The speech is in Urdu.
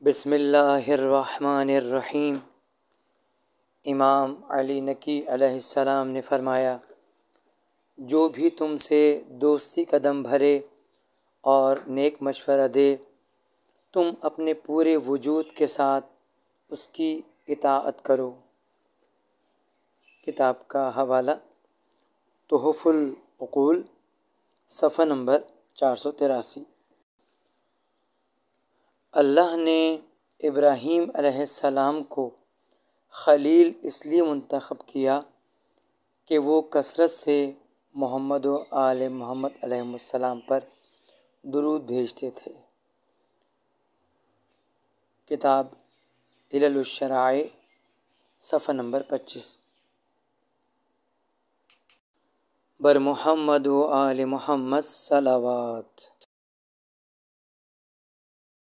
بسم اللہ الرحمن الرحیم۔ امام علی نقی علیہ السلام نے فرمایا، جو بھی تم سے دوستی قدم بھرے اور نیک مشورہ دے، تم اپنے پورے وجود کے ساتھ اس کی اطاعت کرو۔ کتاب کا حوالہ تحف العقول، صفحہ نمبر 483۔ اللہ نے ابراہیم علیہ السلام کو خلیل اس لیے منتخب کیا کہ وہ کثرت سے محمد و آل محمد علیہ السلام پر درود بھیجتے تھے۔ کتاب علل الشرائع، صفحہ نمبر 25۔ بر محمد و آل محمد صلوات۔